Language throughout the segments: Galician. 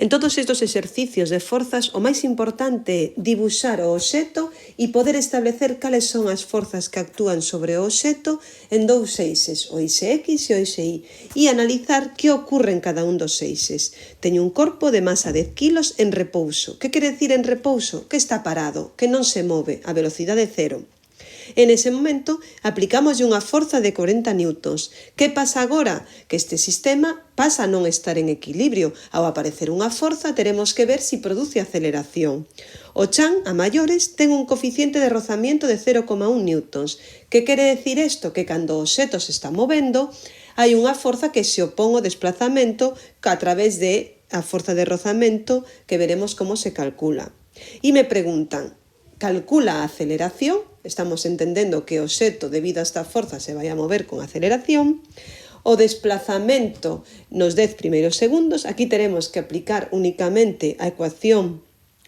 En todos estos exercicios de forzas, o máis importante é dibuixar o obxecto e poder establecer cales son as forzas que actúan sobre o obxecto en dous eixes, o eixe X e o eixe Y, e analizar que ocorre en cada un dos eixes. Teño un corpo de masa 10 kilos en repouso. Que quere decir en repouso? Que está parado, que non se move, a velocidade cero. En ese momento, aplicamos unha forza de 40 newtons. Que pasa agora? Que este sistema pasa a non estar en equilibrio. Ao aparecer unha forza, teremos que ver se produce aceleración. O chan, a maiores, ten un coeficiente de rozamiento de 0,1 newtons. Que quere decir isto? Que cando o obxecto se está movendo, hai unha forza que se opón ao desplazamento a través de a forza de rozamento que veremos como se calcula. E me preguntan, calcula a aceleración? Estamos entendendo que o obxecto, debido a esta forza, se vai a mover con aceleración. O desplazamento nos 10 primeiros segundos, aquí teremos que aplicar únicamente a ecuación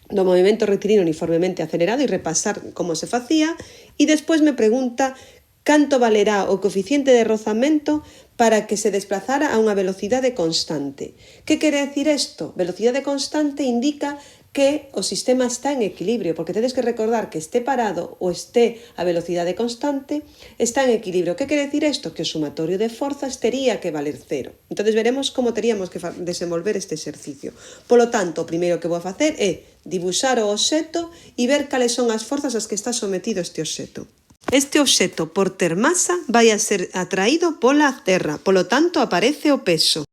do movimento rectilíneo uniformemente acelerado e repasar como se facía. E despois me pregunta canto valerá o coeficiente de rozamento para que se desplazara a unha velocidade constante. Que quere decir isto? Velocidade constante indica que o sistema está en equilibrio, porque tedes que recordar que este parado ou este a velocidade constante está en equilibrio. Que quere decir isto? Que o sumatorio de forzas tería que valer cero. Entón veremos como teríamos que desenvolver este exercicio. Polo tanto, o primeiro que vou a facer é dibuixar o obxecto e ver cales son as forzas ás que está sometido este obxecto. Este obxecto, por ter masa, vai a ser atraído pola terra, polo tanto aparece o peso.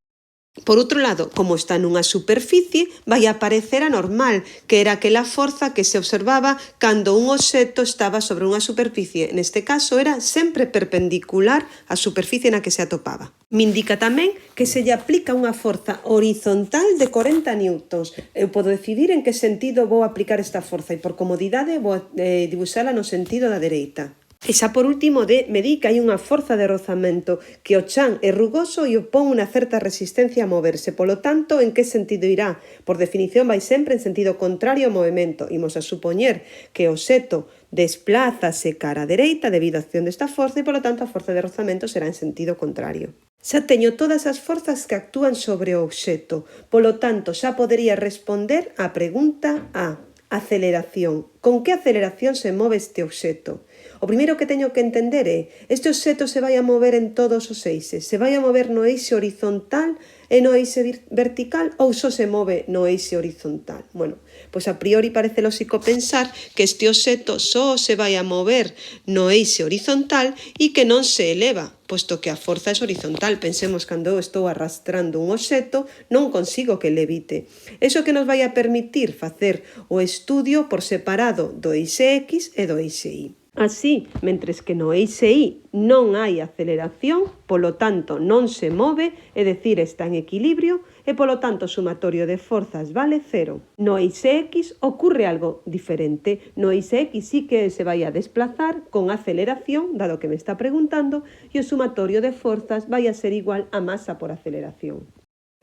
Por outro lado, como está nunha superficie, vai aparecer a normal, que era aquela forza que se observaba cando un obxecto estaba sobre unha superficie. Neste caso era sempre perpendicular á superficie na que se atopaba. Me indica tamén que se lle aplica unha forza horizontal de 40 newtons. Eu podo decidir en que sentido vou aplicar esta forza e por comodidade vou dibuixala no sentido da dereita. E xa por último me di que hai unha forza de rozamento, que o chan é rugoso e opón unha certa resistencia a moverse. Polo tanto, en que sentido irá? Por definición vai sempre en sentido contrario ao movimento. Imos a supoñer que o obxecto desplázase cara á dereita debido á acción desta forza e polo tanto a forza de rozamento será en sentido contrario. Xa teño todas as forzas que actúan sobre o obxecto. Polo tanto, xa podería responder á pregunta A. Aceleración. Con que aceleración se move este obxecto? O primeiro que teño que entender é, este obxecto se vai a mover en todos os eixes, se vai a mover no eixe horizontal e no eixe vertical ou só se move no eixe horizontal? Bueno, pois a priori parece lógico pensar que este obxecto só se vai a mover no eixe horizontal e que non se eleva, posto que a forza é horizontal. Pensemos cando eu estou arrastrando un obxecto, non consigo que levite. Iso que nos vai a permitir facer o estudio por separado do eixe X e do eixe Y. Así, mentres que no eixe Y non hai aceleración, polo tanto non se move, é dicir, está en equilibrio, e polo tanto o sumatorio de forzas vale cero. No eixe X ocorre algo diferente. No eixe X sí que se vai a desplazar con aceleración, dado que me está preguntando, e o sumatorio de forzas vai a ser igual a masa por aceleración.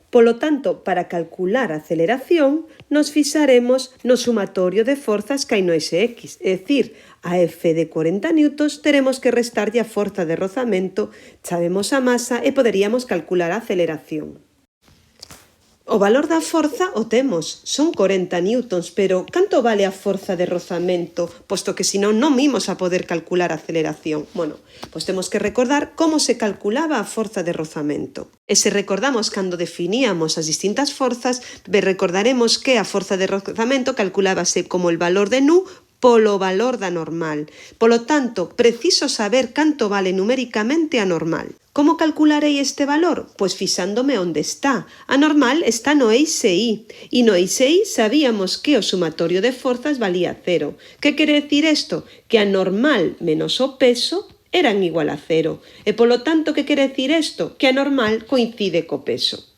Polo tanto, para calcular a aceleración, nos fixaremos no sumatorio de forzas que hai no eixe X, é dicir, a F de 40 newtons teremos que restarlle a forza de rozamento, sabemos a masa e poderíamos calcular a aceleración. O valor da forza o temos, son 40 newtons, pero canto vale a forza de rozamento, posto que senón non imos a poder calcular a aceleración? Bueno, pois temos que recordar como se calculaba a forza de rozamento. E se recordamos cando definíamos as distintas forzas, recordaremos que a forza de rozamento calculábase como el valor de nu polo valor da normal. Polo tanto, preciso saber canto vale numéricamente a normal. Como calcularei este valor? Pois fixándome onde está. A normal está no eixe Y. E no eixe Y sabíamos que o sumatorio de forzas valía cero. Que quere decir isto? Que a normal menos o peso eran igual a cero. E polo tanto, que quere decir isto? Que a normal coincide co peso.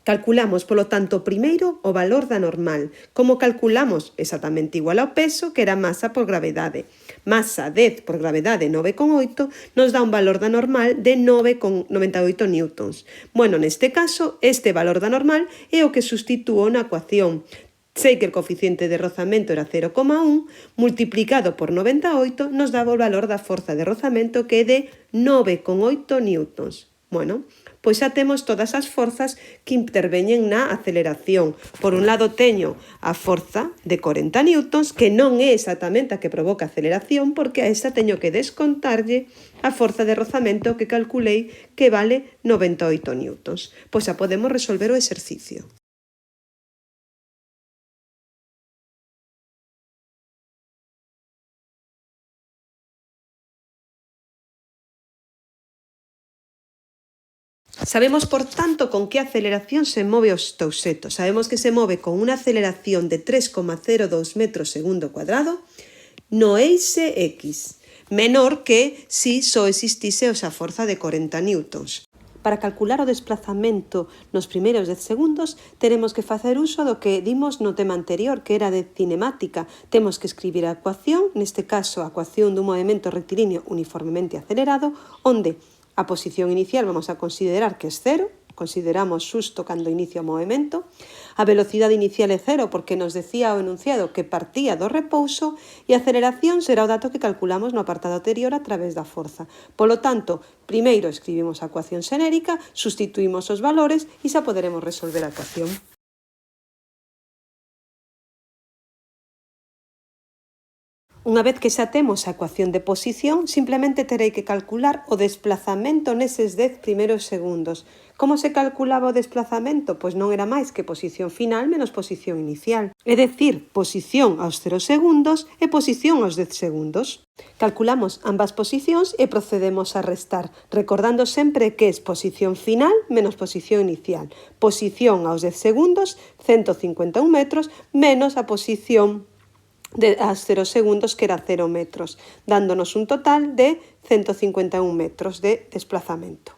Calculamos, polo tanto, primeiro o valor da normal. Como calculamos? Exactamente igual ao peso, que era masa por gravedade. Masa 10 por gravedade 9,8 nos dá un valor da normal de 9,98 newtons. Bueno, neste caso, este valor da normal é o que sustitúo na ecuación. Sei que o coeficiente de rozamento era 0,1, multiplicado por 98 nos daba o valor da forza de rozamento que é de 9,8 newtons. Bueno, pois xa temos todas as forzas que interveñen na aceleración. Por un lado teño a forza de 40 newtons, que non é exactamente a que provoca a aceleración, porque a esa teño que descontarlle a forza de rozamento que calculei que vale 98 newtons. Pois xa podemos resolver o exercicio. Sabemos, por tanto, con que aceleración se move o obxeto. Sabemos que se move con unha aceleración de 3,02 metros segundo cuadrado no eixe X, menor que si só existise esa forza de 40 newtons. Para calcular o desplazamento nos primeiros 10 segundos, teremos que facer uso do que dimos no tema anterior, que era de cinemática. Temos que escribir a ecuación, neste caso a ecuación dun movimento rectilíneo uniformemente acelerado, onde a posición inicial vamos a considerar que é cero, consideramos xusto cando inicia o movimento. A velocidade inicial é cero porque nos decía o enunciado que partía do repouso e a aceleración será o dato que calculamos no apartado anterior a través da forza. Polo tanto, primeiro escribimos a ecuación xenérica, sustituímos os valores e xa poderemos resolver a ecuación. Unha vez que xa temos a ecuación de posición, simplemente terei que calcular o desplazamento neses 10 primeiros segundos. Como se calculaba o desplazamento? Pois non era máis que posición final menos posición inicial. É dicir, posición aos 0 segundos e posición aos 10 segundos. Calculamos ambas posicións e procedemos a restar, recordando sempre que é posición final menos posición inicial. Posición aos 10 segundos, 151 metros, menos a posición aos 0 segundos, que era 0 metros, dándonos un total de 151 metros de desplazamento.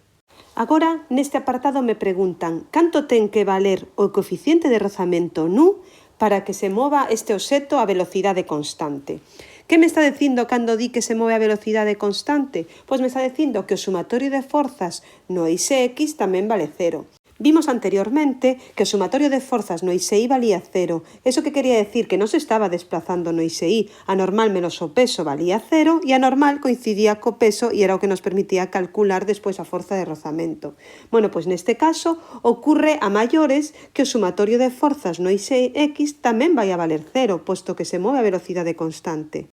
Agora, neste apartado me preguntan canto ten que valer o coeficiente de rozamento nu para que se mova este obxeto a velocidade constante. Que me está dicindo cando di que se move a velocidade constante? Pois me está dicindo que o sumatorio de forzas no eixe X tamén vale cero. Vimos anteriormente que o sumatorio de forzas no eixe Y valía cero. Eso que quería decir que non se estaba desplazando no eixe Y. A normal menos o peso valía cero e a normal coincidía co peso e era o que nos permitía calcular despois a forza de rozamento. Bueno, pois neste caso ocurre a maiores que o sumatorio de forzas no eixe X tamén vai a valer cero, posto que se move a velocidade constante.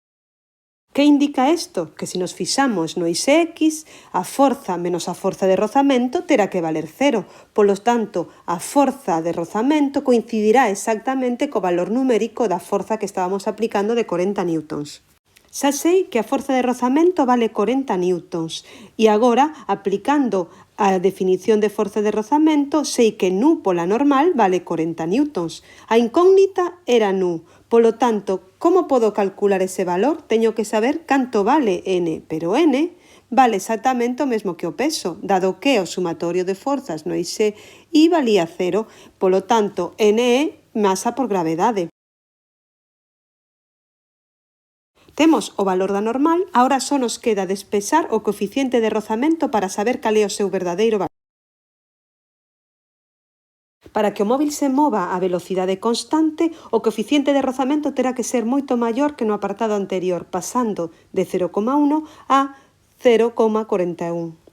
Que indica isto? Que se nos fixamos no eixe X, a forza menos a forza de rozamento terá que valer cero. Polo tanto, a forza de rozamento coincidirá exactamente co valor numérico da forza que estábamos aplicando de 40 newtons. Xa sei que a forza de rozamento vale 40 newtons e agora, aplicando a definición de forza de rozamento, sei que nu pola normal vale 40 newtons. A incógnita era nu. Polo tanto, como podo calcular ese valor? Teño que saber canto vale n, pero n vale exactamente o mesmo que o peso, dado que o sumatorio de forzas no eixe Y valía cero. Polo tanto, n é masa por gravedade. Temos o valor da normal, agora só nos queda despexar o coeficiente de rozamento para saber cal é o seu verdadeiro valor. Para que o móvil se mova a velocidade constante, o coeficiente de rozamento terá que ser moito maior que no apartado anterior, pasando de 0,1 a 0,41.